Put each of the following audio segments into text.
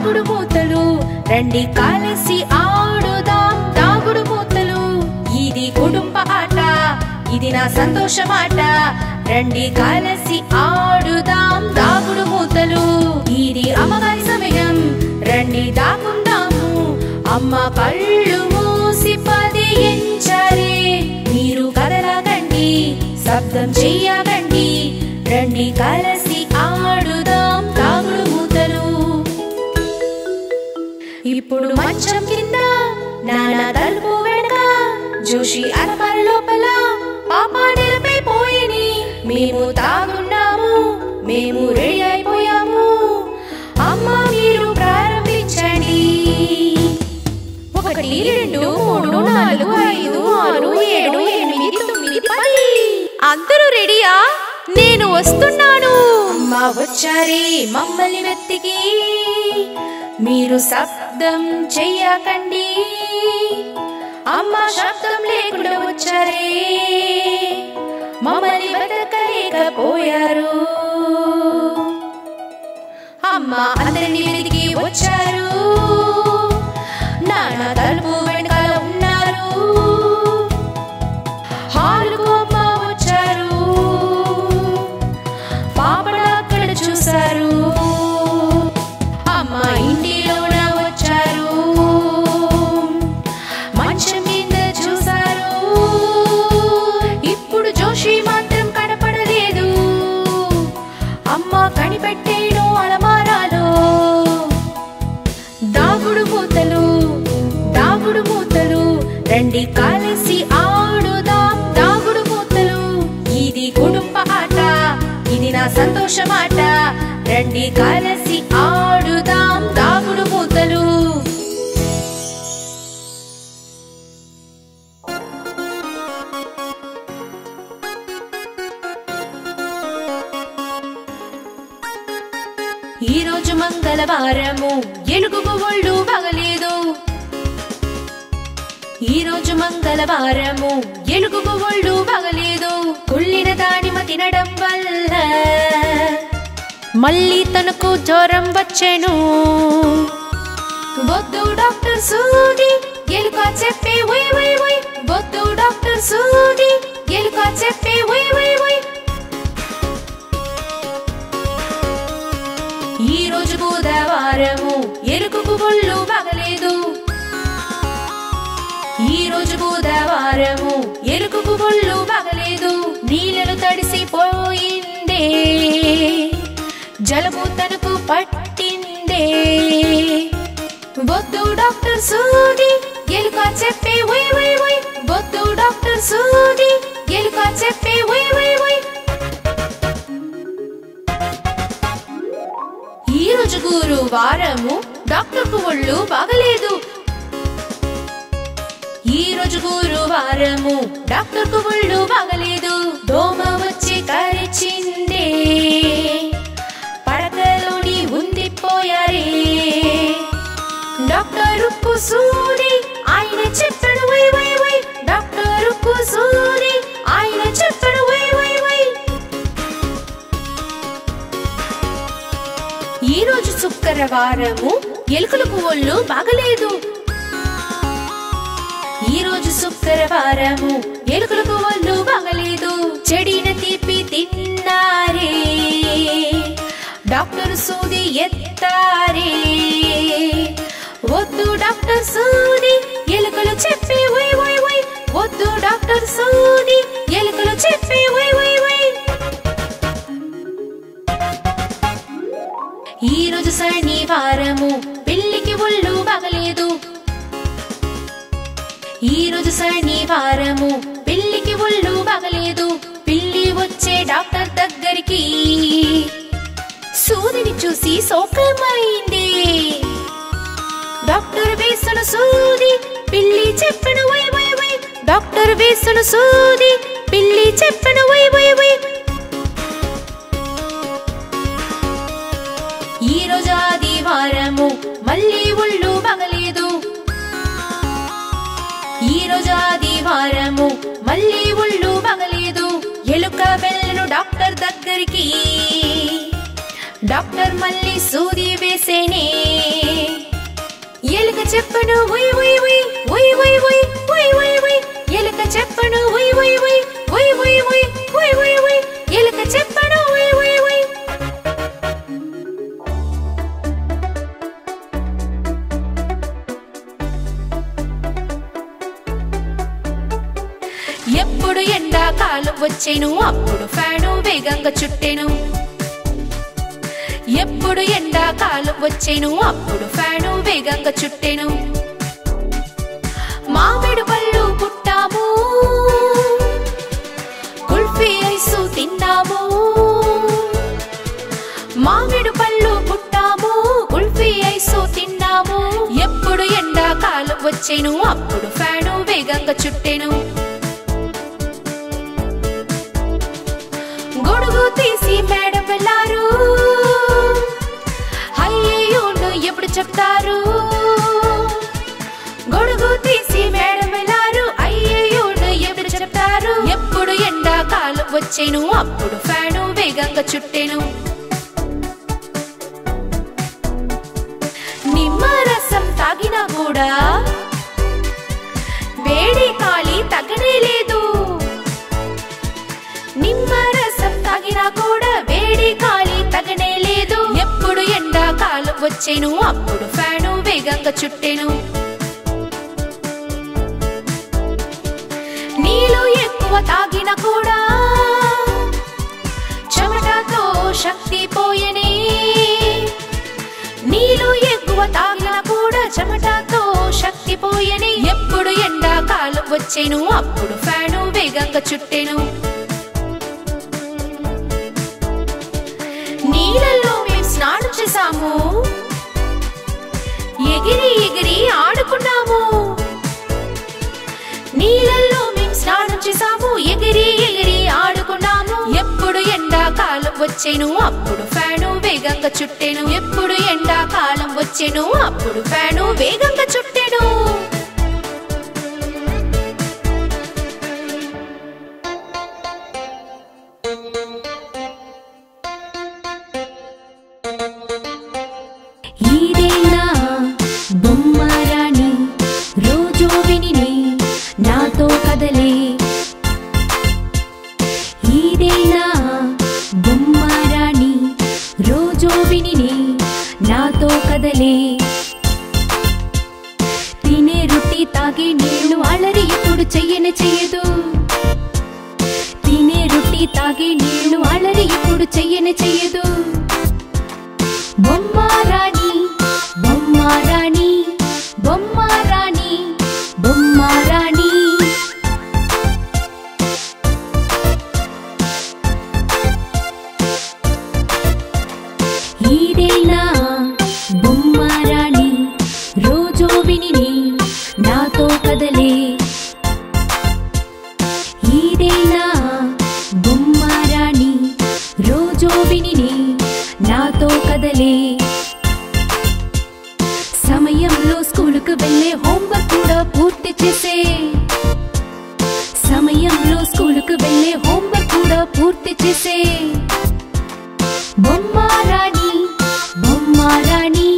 దాగుడు మూతలు రండి కలిసి ఆడుదాం దాగుడు మూతలు ఇది కుటుంబ ఆట ఇది నా సంతోషమాట రండి కలిసి ఆడుదాం దాగుడు మూతలు ఇది అమ్మగారి సమయం రండి దాక్కుందాము అమ్మ కళ్ళు మూసి పదించారే మీరు కదలకండి శబ్దం చెయ్యకండి రండి కలిసి ఆడుదాం దాగుడు మూతలు ఇప్పుడు మంచం కింద నాన్న తలుపు వెనక జోషి అలమార లోపల పాప నిలిపిపోయిని మేము తాగున్నాము మేము రెడీ అయిపోయాము అమ్మ మీరు ప్రారంభించండి 1 2 3 4 5 6 7 8 9 10 అందరూ రెడీయా నేను వస్తున్నాను అమ్మ వచ్చారే మమ్మల్ని వెతికి మీరు శబ్దం చెయ్యకండి అమ్మ శబ్దం లేకుండా వచ్చారే మమ్మల్ని వెతకలేకపోయారు అమ్మ అందరిని వెతికి వచ్చారు నాన్న తలుపు వెనకాల ఉన్నారు హాలుకు అమ్మ వచ్చారు పాపడ అక్కడ చూశారు అమ్మ ఇంటిలోన వచ్చారు మంచం కింద చూశారు ఇప్పుడు జోషి మాత్రం కనపడలేదు అమ్మ కనిపెట్టేను అలమారాలో దాగుడు మూతలు రండి కలిసి ఆడుదాం దాగుడు మూతలు ఇది కుటుంబ ఆట ఇది నా సంతోషమాట రండి కలిసి ఆడుదాం దాగుడు మూతలు ఈ రోజు మంగళవారము ఎలుగుకు ఒళ్ళు బాగలేదు ఈ రోజు మంగళవారము ఎలుగుకు ఒళ్ళు బాగలేదు కుళ్ళిన దానిమ తినడం వల్ల మళ్ళీ తనకు జ్వరం వచ్చెను వద్దు డాక్టర్ సూది ఎలుక చెప్పే ఓయ్ ఓయ్ ఓయ్ వద్దు డాక్టర్ సూది ఎలుక చెప్పే ఓయ్ ఓయ్ ఓయ్ ఈ రోజు బుధవారము ఎలుకకు ఒళ్ళు బాగలేదు ఈ రోజు బుధవారము ఎలుకకు ఒళ్ళు బాగలేదు నీళ్ళను తడిసిపోయిందే జలుబు తనకు పట్టిందే వద్దు డాక్టర్ సూది ఎలుక చెప్పే ఓయ్ ఓయ్ ఓయ్ వద్దు డాక్టర్ సూది ఎలుక చెప్పే ఓయ్ ఓయ్ ఓయ్ ఈ రోజు గురువారము డాక్టర్కు ఒళ్ళు బాగలేదు ఈ రోజు గురువారము డాక్టర్కు ఒళ్ళు బాగలేదు దోమ వచ్చి కరిచిందే పడకలోని ఉండిపోయారే డాక్టర్ సూది ఆయన చెప్పాడు వై వై వై డాక్టర్ సూది ఆయన చెప్పాడు వై వై వై ఈ రోజు శుక్రవారము ఎలుకలకు ఒళ్ళు బాగలేదు ఈ రోజు శుక్రవారము ఎలుకలకు ఒళ్ళు బాగలేదు చెడిన తీపి తిన్నారే డాక్టర్ సూది ఎత్తారే వద్దు డాక్టర్ సూది ఎలుకలు చెప్పి ఓయ్ ఓయ్ ఓయ్ వద్దు డాక్టర్ సూది ఎలుకలు చెప్పి ఓయ్ ఓయ్ ఓయ్ ఈ రోజు శనివారము పిల్లికి ఒళ్ళు బాగలేదు ఈ రోజు శనివారము పిల్లికి ఒళ్ళు బాగలేదు పిల్లి వచ్చే డాక్టర్ దగ్గరికి సూదిని చూసి సోకమైంది డాక్టర్ వేసిన సూది పిల్లి చెప్పను వై వై వై డాక్టర్ వేసిన సూది పిల్లి చెప్పను వై వై వై ఈ రోజు ఆదివారము మళ్ళీ ఒళ్ళు బాగలేదు ఈ రోజు ఆదివారము మళ్ళీ ఒళ్ళు బాగలేదు ఎలుక వెళ్ళను డాక్టర్ దగ్గరికి డాక్టర్ మళ్ళీ సూది వేసేనే చెప్పను ఉయ్ ఉయ్ ఉయ్ ఉయ్ ఉయ్ ఉయ్ ఉయ్ ఉయ్ ఉయ్ ఎలుక చెప్పను ఉయ్ ఉయ్ ఉయ్ ఉయ్ ఉయ్ ఉయ్ ఉయ్ ఉయ్ ఉయ్ ఎలుక చెప్పను ఉయ్ ఉయ్ ఉయ్. ఎప్పుడు ఎండాకాలం వచ్చేను అప్పుడు ఫ్యాను వేగంగా చుట్టెను. ఎప్పుడు ఎండాకాలం వచ్చేను అప్పుడు ఫ్యాను వేగంగా చుట్టెను. మామిడి పళ్ళు పుట్టాము కుల్ఫీ ఐసు తిన్నాము. మామిడి పళ్ళు పుట్టాము కుల్ఫీ ఐసు తిన్నాము. ఎప్పుడు ఎండాకాలం వచ్చేను అప్పుడు ఫ్యాను వేగంగా చుట్టెను. గొడుగు తీసి మేడం వెళ్ళారు అయ్యయ్యోను ఎప్పుడు చెప్తారు. గొడుగు తీసి మేడం వెళ్ళారు అయ్యయ్యోను ఎప్పుడు చెప్తారు. ఎప్పుడు ఎండాకాలం వచ్చేను అప్పుడు ఫ్యాను వేగంగా చుట్టెను. నిమ్మరసం తాగినా కూడా వేడి కాలి తగ్గనే లేదు. నిమ్మరసం తాగినా కూడా వేడి కాలి తగ్గనే లేదు. ఎప్పుడు ఎండాకాలం వచ్చేను అప్పుడు ఫ్యాను వేగంగా చుట్టెను. నీళ్ళు ఎక్కువ తాగినా కూడా చెమటతో శక్తి పోయనే. నీళ్ళు ఎక్కువ తాగినా కూడా చెమటతో శక్తి పోయనే. ఎప్పుడు ఎండాకాలం వచ్చేను అప్పుడు ఫ్యాను వేగంగా చుట్టెను. నీళ్ళల్లో మేము స్నానం చేసాము ఎగిరి ఎగిరి ఆడుకున్నాము. నీళ్ళల్లో మేము స్నానం చేసాము ఎగిరి ఎగిరి ఆడుకున్నాము. ఎప్పుడు ఎండాకాలం వచ్చేను అప్పుడు ఫ్యాను వేగంగా చుట్టెను. ఎప్పుడు ఎండాకాలం వచ్చేను అప్పుడు ఫ్యాను వేగంగా చుట్టెను. నాతో కదలే ఈదేనా బొమ్మరాణి రోజు విని నాతో కదలే. తినే రొట్టి తాగే నీళ్లు అలరి ఇప్పుడు చెయ్యనే చెయ్యదు. తినే రొట్టి తాగే నీళ్లు అలరి ఇప్పుడు చెయ్యనే చెయ్యదు. బొమ్మరాణి బొమ్మరాణి బొమ్మరాణి బొమ్మరాణి. ఈదేనా బొమ్మరాణి రోజు విని నాతో కదలే. ఈదేనా బొమ్మరాణి రోజు విని నాతో కదలే. సమయంలో స్కూలుకు వెళ్ళే హోంవర్క్ కూడా పూర్తి చేసే. సమయంలో స్కూలుకు వెళ్ళే హోంవర్క్ కూడా పూర్తి చేసే. బొమ్మరాణి బొమ్మరాణి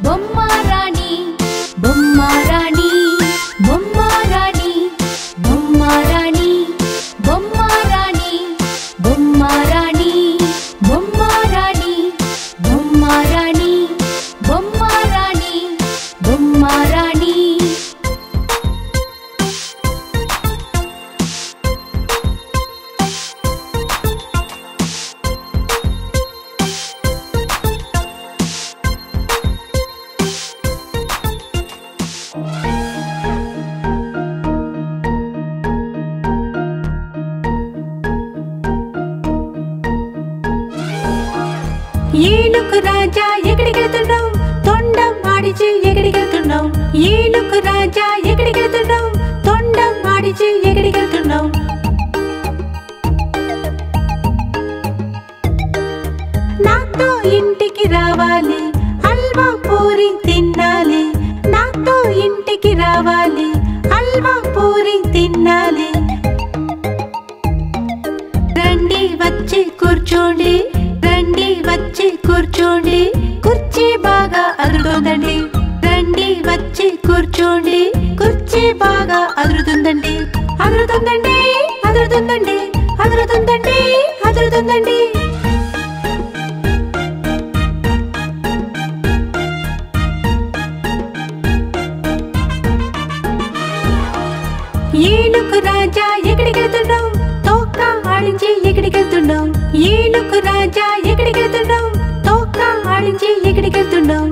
బొమ్మరాణి బొమ్మరాణి బొమ్మరాణి బొమ్మరాణి బొమ్మరాణి బొమ్మరాణి బొమ్మరాణి బొమ్మరాణి బొమ్మరాణి బొమ్మరాణి. ఏనుగు రాజా ఎక్కడికి వెళ్తున్నావు? తొండం ఆడిచి ఎక్కడికి వెళ్తున్నావు? ఏనుగు రాజా ఎక్కడికి వెళ్తున్నావు? తొండం ఆడిచి ఎక్కడికి వెళ్తున్నావు? నాతో ఇంటికి రావాలి హల్వా పూరి తినాలి. నాతో ఇంటికి రావాలి హల్వా పూరి తినాలి. రండి వచ్చి కూర్చోండి రండి వచ్చి కూర్చోండి కుర్చీ బాగా అదురుతోందండి. రండి వచ్చి కూర్చోండి, కుర్చీ బాగా అదురుతుందండి, అదురుతుందండి, అదురుతుందండి, అదురుతుందండి, అదురుతుందండి. ఏనుగు రాజా ఎక్కడికెళ్తున్నావు, తోక ఆడించి ఎక్కడికెళ్తున్నావు, ఏనుగు రాజా ఎక్కడికెళ్తున్నావు, తోక ఆడించి ఎక్కడికెళ్తున్నావు.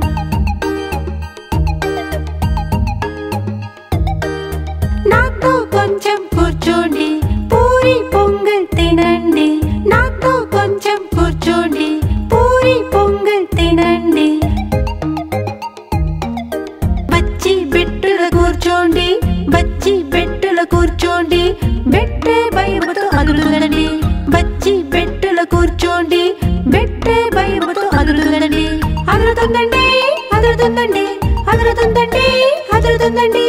నాతో కొంచెం కూర్చోండి, పూరి పొంగల్ తినండి, నాతో కొంచెం కూర్చోండి, పూరి పొంగల్ తినండి. బచ్చి బెట్టుల కూర్చోండి, బచ్చి బెట్టుల కూర్చోండి, బెట్టే భయముతో అదురుతుందండి, బచ్చి బెట్టుల కూర్చోండి, బెట్టే భయముతో అదురుతుందండి, అదురుతుందండి, అదురుతుందండి, అదురుతుందండి, అదురుతుందండి.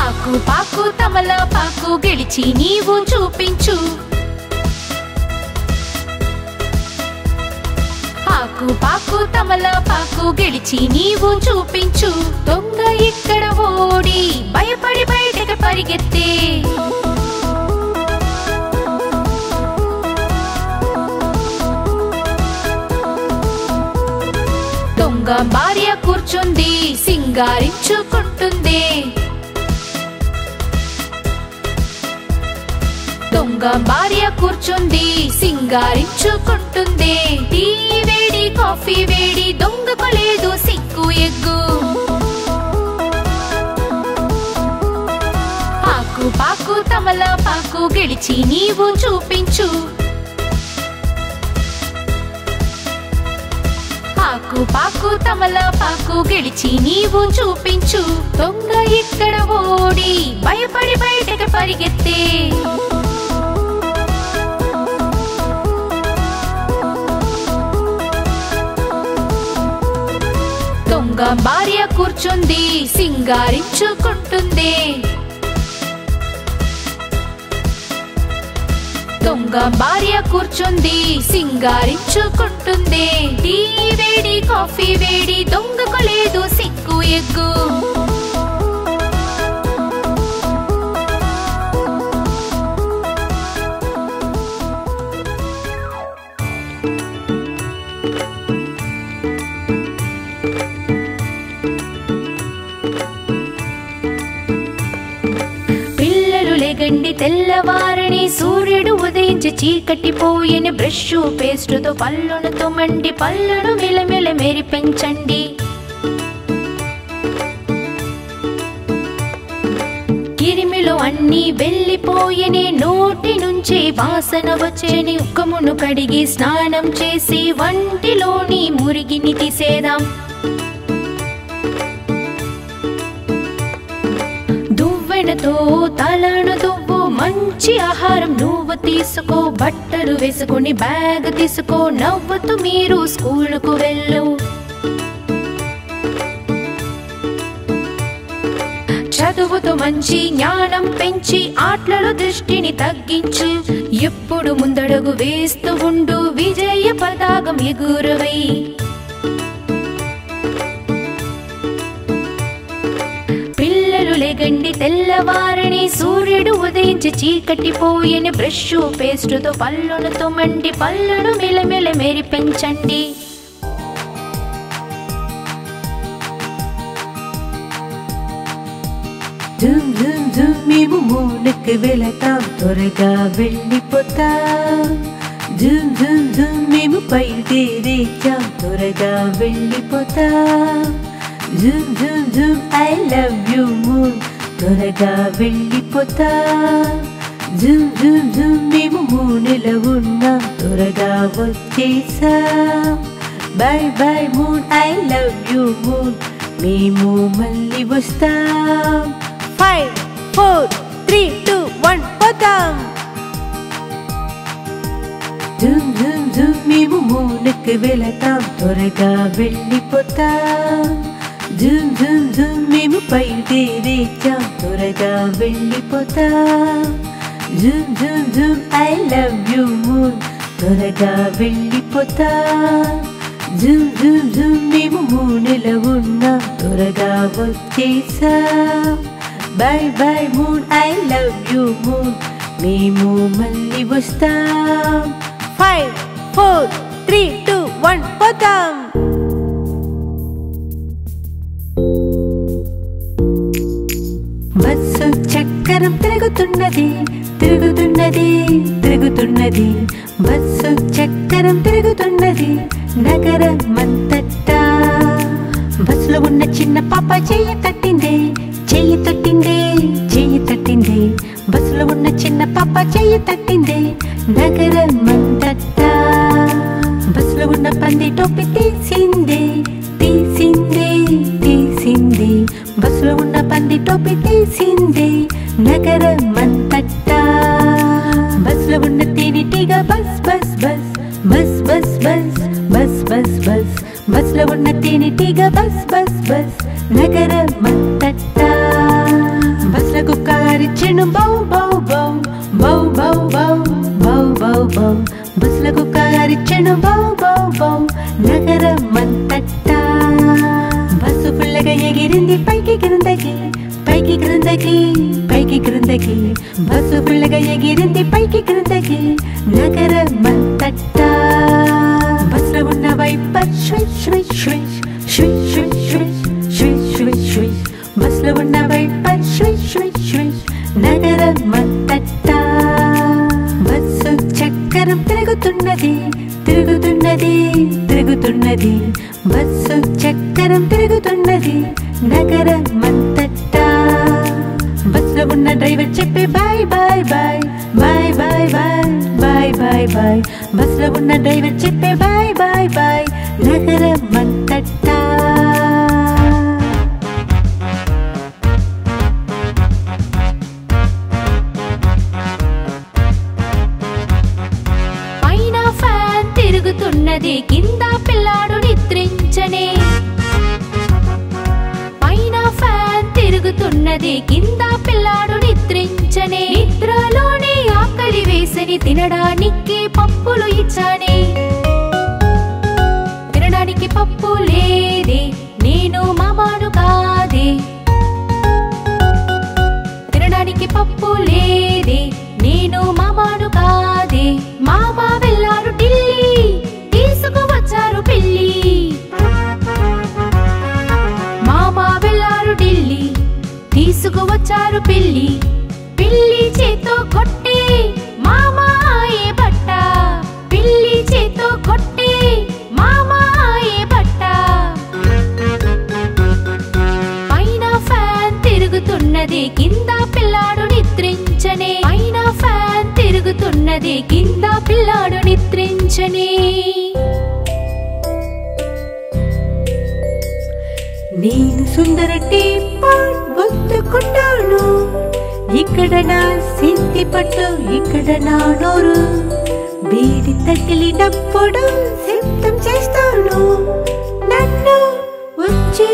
ఆకు పాకు తమలపాకు గెలిచి నీవు చూపించు, ఆకు పాకు తమలపాకు గెలిచి నీవు చూపించు. దొంగ ఇక్కడ ఓడి భయపడి బయటకు పరిగెత్తే, దొంగ భార్య కూర్చుంది సింగారించుకుంటుంది, దొంగ భార్య కూర్చుంది సింగారించుకుంటుంది. టీ వేడి కాఫీ వేడి దొంగకు లేదు సిగ్గు ఎగ్గు, ఆకు పాకు తమలపాకు గెలిచి నీవు చూపించు, ఆకు పాకు తమలపాకు గెలిచి నీవు చూపించు. దొంగ ఇక్కడ ఓడి భయపడి బయటకు పరిగెత్తే, దొంగ భార్య కూర్చుంది సింగారించుకుంటుంది, దొంగ భార్య కూర్చుంది సింగారించుకుంటుంది. టీ వేడి కాఫీ వేడి దొంగకు లేదు సిగ్గు ఎగ్గు, లేగండి తెల్లవారని సూర్యుడు ఉదయించి చీకటిపోయిన బ్రష్ పేస్టుతో పళ్ళును తోమండి, పళ్ళను మెలమెల మెరిపించండి. కిరిమిలో అన్నీ వెళ్ళిపోయని నోటి నుంచి వాసన వచ్చేని, ఉక్కమును కడిగి స్నానం చేసి వంటిలోని మురిగిని తీసేదాం. దువ్వెనతో తలను దువ్వు, మంచి ఆహారం నువ్వు తీసుకో, బట్టలు వేసుకొని బ్యాగ్ తీసుకో, నవ్వుతూ మీరు స్కూలుకు వెళ్ళు. చదువుతో మంచి జ్ఞానం పెంచి ఆటలలో దృష్టిని తగ్గించు, ఎప్పుడు ముందడుగు వేస్తూ ఉండు, విజయ పతాకం ఎగురవై. లేగండి తెల్లవారని సూర్యుడు ఉదయించి చీకటిపోయిన బ్రష్ పేస్టుతో పళ్ళును తోమండి, పళ్ళను మెలమెల మెరిపించండి. జుమ్ జుమ్ జుమ్ మేము మూనకి వెళతాం, త్వరగా వెళ్ళిపోతాం. జుమ్ జుమ్ జుమ్ మేము బయలుదేరేచాం, త్వరగా వెళ్ళిపోతాం. జుమ్ జుమ్ జుమ్ ఐ లవ్ యూ మూన్, త్వరగా వెళ్ళిపోతాం. జుమ్ జుమ్ జుమ్ మేము మూనెలో ఉన్నాం, త్వరగా వచ్చేసాం. By by moon I love you moon, మేము మళ్ళీ వస్తాం. 5 4 3 2 1 పోతాం. జుమ్ జుమ్ జుమ్ మేము మూనకు వెళతాం త్వరగా వెళ్ళిపోతాం జూమ్ జూమ్ జూమ్ మేము బయలుదేరేచాం త్వరగా వెళ్ళిపోతాం Zoom Zoom Zoom I love you moon త్వరగా వెళ్ళిపోతాం జూమ్ జూమ్ జూమ్ మేము మూనెలో ఉన్నాం త్వరగా వచ్చేసాం by by moon I love you moon మేము మళ్ళీ వస్తాం 5 4 3 2 1 పోతాం బస్సు చక్రం తిరుగుతున్నది తిరుగుతున్నది తిరుగుతున్నది బస్సు చక్రం తిరుగుతున్నది నగరమంతటా బస్సులో ఉన్న చిన్న పాప చెయ్యి తట్టిందే చెయ్యి తట్టిందే చెయ్యి తట్టిందే బస్సులో ఉన్న చిన్న పాప చెయ్యి తట్టిందే నగరమంతటా బస్సులో ఉన్న పంది టోపీ తీసిందే తీసిందే తీసిందే బస్సులో ఉన్న పంది టోపీ తీసిందే నగరమంతటా బస్సులో ఉన్న తేనెటీగ bus bus bus bus bus bus bus bus bus బస్సులో ఉన్న తేనెటీగ బస్ బస్ బస్ నగరమంతటా బస్సుల కుక్క అరిచెను బౌ బౌ బౌ బౌ బౌ బౌ బౌ బౌ బౌ బస్సుల కుక్క అరిచెను బౌ బౌ బౌ నగరమంతటా బస్సు ఫుల్లగా ఎగిరింది పైకి క్రిందకి పైకి క్రిందకి పైకి క్రిందకి బస్సు ఫుల్లగా ఎగిరింది పైకి క్రిందకి నగరమంతటా బస్సులో ఉన్న wiper switch switch switch switch switch switch switch switch switch బస్సులో ఉన్న వైపర్ స్విచ్ స్విచ్ స్విచ్ నగరమంతటా బస్సు చక్రం తిరుగుతున్నది తిరుగుతున్నది తిరుగుతున్నది బస్సు చక్రం తిరుగుతున్నది నగరమంతటా బస్సులో ఉన్న డ్రైవర్ చెప్పే bye bye bye bye bye bye bye bye bye బస్సులో ఉన్న డ్రైవర్ చెప్పే బాయ్ బాయ్ బాయ్ నగరమంతటా పైన ఫ్యాన్ తిరుగుతున్నది కింద పిల్లాడు నిద్రించనే పైన ఫ్యాన్ తిరుగుతున్నది కింద పిల్లాడు నిద్రించనే నిద్రలోనే ఆకలి వేసని తినడానికి పప్పులు ఇచ్చానే తినడానికి పప్పు లేదే నేను మామాను కాదే తినడానికి పప్పు లేదే నేను మామాను కాదే మామ వెళ్ళారు ఢిల్లీ తీసుకువచ్చారు పిల్లి మామ వెళ్ళారు ఢిల్లీ తీసుకువచ్చారు పిల్లి పిల్లి చేతో కొట్టే మామ ఏ బట్ట పిల్లి చేతో కొట్టే మామ ఏ బట్ట పైన ఫ్యాన్ తిరుగుతున్నది కింద పిల్లాడు నిద్రించనే పైన ఫ్యాన్ తిరుగుతున్నది కింద పిల్లాడు నిద్రించనే నేను సుందర టీపాట్ బొత్తుకుంటాను ఇక్కడ నా సింతి పట్టు ఇక్కడ నా నోరు వేడి తగిలినప్పుడు శబ్దం చేస్తాను నన్ను వచ్చి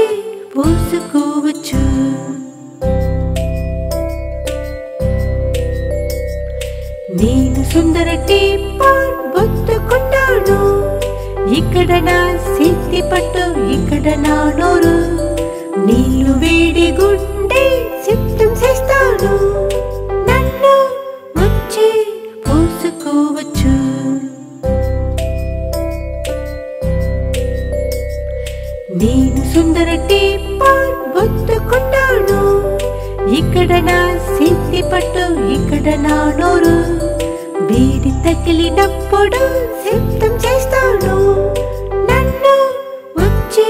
పూసుకోవచ్చు నేను సుందర టీపాట్ బొత్తుకుంటాను ఇక్కడ నా సింతి పట్టు ఇక్కడ నా నోరు నీళ్ళు వేడి గుండె శబ్దం చేస్తాను నన్ను వచ్చి పూసుకోవచ్చు నేను సుందర టీపాట్ బొత్తుకుంటాను ఇక్కడ నా సింతి పట్టు ఇక్కడ నా నోరు వేడి తగిలినప్పుడు శబ్దం చేస్తాను నన్ను వచ్చి